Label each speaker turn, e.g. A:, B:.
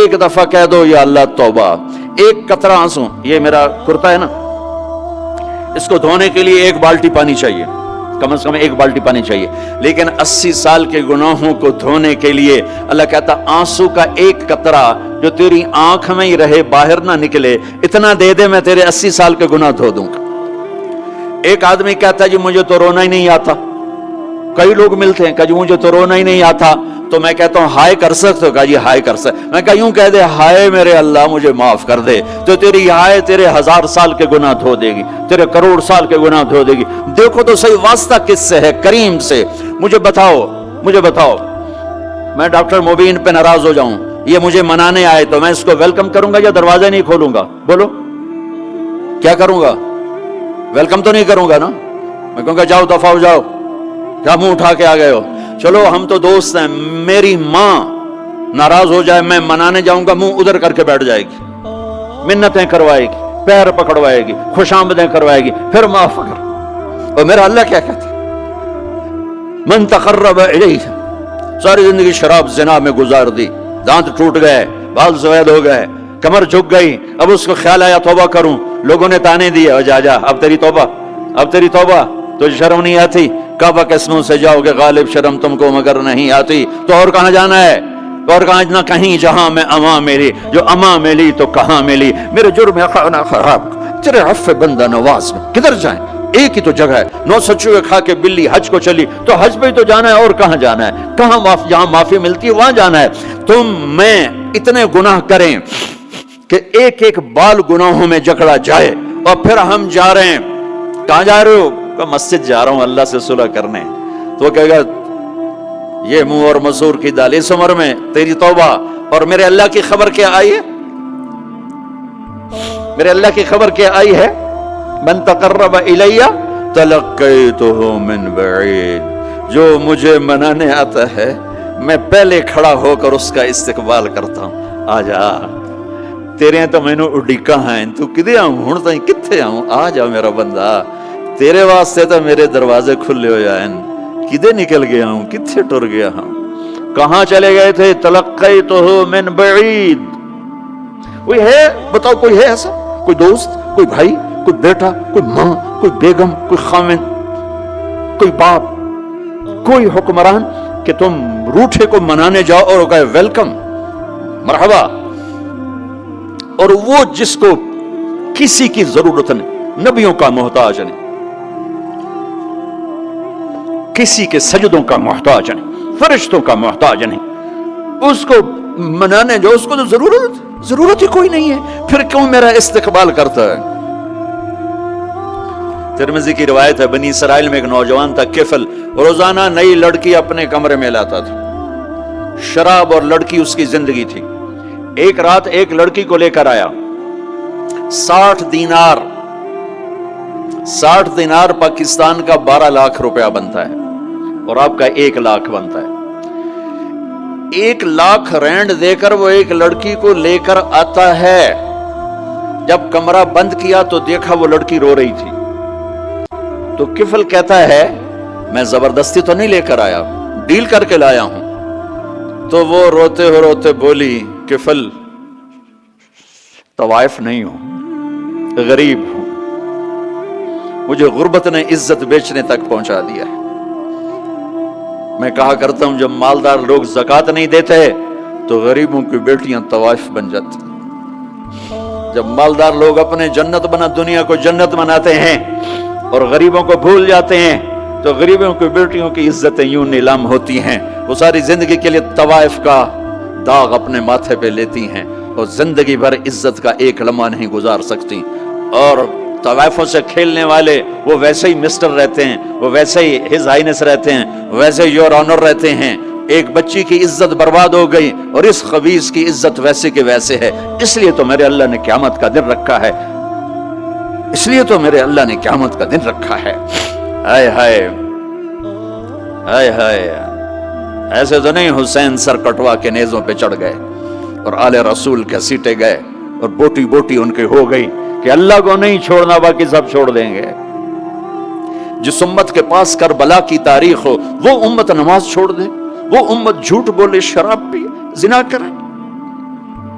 A: ایک دفعہ کہہ دو یا اللہ توبہ، ایک قطرہ آنسو، یہ میرا کرتا ہے نا، اس کو دھونے کے لیے ایک بالٹی پانی چاہیے، کم از کم ایک بالٹی پانی چاہیے، لیکن 80 سال کے گناہوں کو دھونے کے لیے اللہ کہتا آنسو کا ایک قطرہ جو تیری آنکھ میں ہی رہے، باہر نہ نکلے، اتنا دے دے میں تیرے 80 سال کے گناہ دھو دوں گا۔ ایک آدمی کہتا ہے جی مجھے تو رونا ہی نہیں آتا، کئی لوگ ملتے ہیں کہ جی مجھے تو رونا ہی نہیں آتا، تو میں کہتا ہوں ہائے کر سکتے ہو؟ کہا جی ہائے کر سکتے۔ میں کہا یوں کہہ دے ہائے میرے اللہ مجھے معاف کر دے، تو تیری ہائے تیرے 1000 سال کے گناہ دھو دے گی، تیرے کروڑ سال کے گناہ دھو دے گی۔ دیکھو تو صحیح واسطہ کس سے ہے؟ کریم سے۔ مجھے بتاؤ میں ڈاکٹر مبین پہ ناراض ہو جاؤں، یہ مجھے منانے آئے تو میں اس کو ویلکم کروں گا یا دروازہ نہیں کھولوں گا؟ بولو کیا کروں گا؟ ویلکم تو نہیں کروں گا نا، میں کہوں گا جاؤ دفعہ ہو جاؤ، کیا منہ اٹھا کے آ گئے ہو؟ چلو ہم تو دوست ہیں، میری ماں ناراض ہو جائے میں منانے جاؤں گا، منہ ادھر کر کے بیٹھ جائے گی، منتیں کروائے گی، پیر پکڑوائے گی، خوش آمدیں کروائے گی، پھر معاف کر۔ اور میرا اللہ کیا کہتا ہے؟ من تقرب الیہ، ساری زندگی شراب زنا میں گزار دی، دانت ٹوٹ گئے، بال سفید ہو گئے، کمر جھک گئی، اب اس کو خیال آیا توبہ کروں، لوگوں نے تانے دیے جا اب تیری توبہ تو شرم نہیں آتی؟ کعبہ کے اسموں سے جاؤ گے غالب شرم تم کو مگر نہیں آتی، تو اور کہاں جانا ہے؟ اور کہاں نہ کہیں جہاں میں اما ملی، جو اما ملی تو کہاں ملی، میرے جرم خانہ خراب تیرے عفو بندہ نواز میں کدھر جائیں؟ ایک ہی تو جگہ ہے، 9 سچوے کھا کے بلی حج کو چلی، تو حج پہ تو جانا ہے، اور کہاں جانا ہے؟ کہاں جہاں معافی ملتی ہے وہاں جانا ہے۔ تم میں اتنے گناہ کریں کہ ایک ایک بال گناہوں میں جکڑا جائے، اور پھر ہم جا رہے ہیں، کہاں جا رہے ہو؟ کہ مسجد جا رہا ہوں اللہ سے صلح کرنے، تو وہ کہے گا یہ منہ اور مسور کی دال، اس عمر میں تیری توبہ، اور میرے اللہ کی خبر کیا آئی ہے؟ میرے اللہ کی خبر کیا آئی ہے؟ من تقرب الیہ تلقیتہ من بعید، جو مجھے منانے آتا ہے میں پہلے کھڑا ہو کر اس کا استقبال کرتا ہوں۔ آ جا تیرے تو مینو اڈیکا ہیں، تو کدے آؤں ہوں تائیں کتھے آؤں؟ آ جا میرا بندہ، تیرے واسطے تو میرے دروازے کھلے ہو جائیں، کدے نکل گیا ہوں، کتھے ٹر گیا ہوں، کہاں چلے گئے تھے؟ تلقیتہ من بعید۔ کوئی ہے بتاؤ، کوئی ہے ایسا؟ کوئی دوست، کوئی بھائی، کوئی بیٹا، کوئی ماں، کوئی بیگم، کوئی خاوند، کوئی باپ، کوئی حکمران کہ تم روٹھے کو منانے جاؤ اور وہ کہے ویلکم مرحبا، اور وہ جس کو کسی کی ضرورت نہیں، نبیوں کا محتاج نہیں، کسی کے سجدوں کا محتاج نہیں، فرشتوں کا محتاج نہیں، اس کو منانے جو اس کو تو ضرورت ہی کوئی نہیں ہے، پھر کیوں میرا استقبال کرتا ہے؟ ترمذی کی روایت ہے، بنی اسرائیل میں ایک نوجوان تھا کفل، روزانہ نئی لڑکی اپنے کمرے میں لاتا تھا، شراب اور لڑکی اس کی زندگی تھی۔ ایک رات ایک لڑکی کو لے کر آیا، 60 دینار پاکستان کا 12 لاکھ روپیہ بنتا ہے، اور آپ کا 1 لاکھ بنتا ہے۔ 1 لاکھ رینڈ دے کر وہ ایک لڑکی کو لے کر آتا ہے، جب کمرہ بند کیا تو دیکھا وہ لڑکی رو رہی تھی، تو کفل کہتا ہے میں زبردستی تو نہیں لے کر آیا، ڈیل کر کے لایا ہوں۔ تو وہ روتے بولی کفل طوائف نہیں ہوں، غریب ہوں، مجھے غربت نے عزت بیچنے تک پہنچا دیا ہے۔ میں کہا کرتا ہوں جب مالدار لوگ زکوٰۃ نہیں دیتے تو غریبوں کی بیٹیاں طوائف بن جاتی، جب مالدار لوگ اپنے دنیا کو جنت بناتے ہیں اور غریبوں کو بھول جاتے ہیں تو غریبوں کی بیٹیوں کی عزتیں یوں نیلام ہوتی ہیں، وہ ساری زندگی کے لیے طوائف کا داغ اپنے ماتھے پہ لیتی ہیں اور زندگی بھر عزت کا ایک لمحہ نہیں گزار سکتی۔ اور طوائفوں سے کھیلنے والے وہ ویسے ہی مسٹر رہتے ہیں، وہ ویسے ہی ہز ہائنس رہتے ہیں، ویسے یور آنر رہتے ہیں۔ ایک بچی کی عزت برباد ہو گئی اور اس خبیث کی عزت ویسے کے ویسے ہے، اس لیے تو میرے اللہ نے قیامت کا دن رکھا ہے، اس لیے تو میرے اللہ نے قیامت کا دن رکھا ہے۔ ہائے ہائے ہائے ہائے، ایسے تو نہیں حسین سر کٹوا کے نیزوں پہ چڑھ گئے اور آل رسول کے سیٹے گئے اور بوٹی بوٹی ان کے ہو گئی کہ اللہ کو نہیں چھوڑنا باقی سب چھوڑ دیں گے۔ جس امت کے پاس کربلا کی تاریخ ہو وہ امت نماز چھوڑ دے، وہ امت جھوٹ بولے، شراب پی، زنا کرے،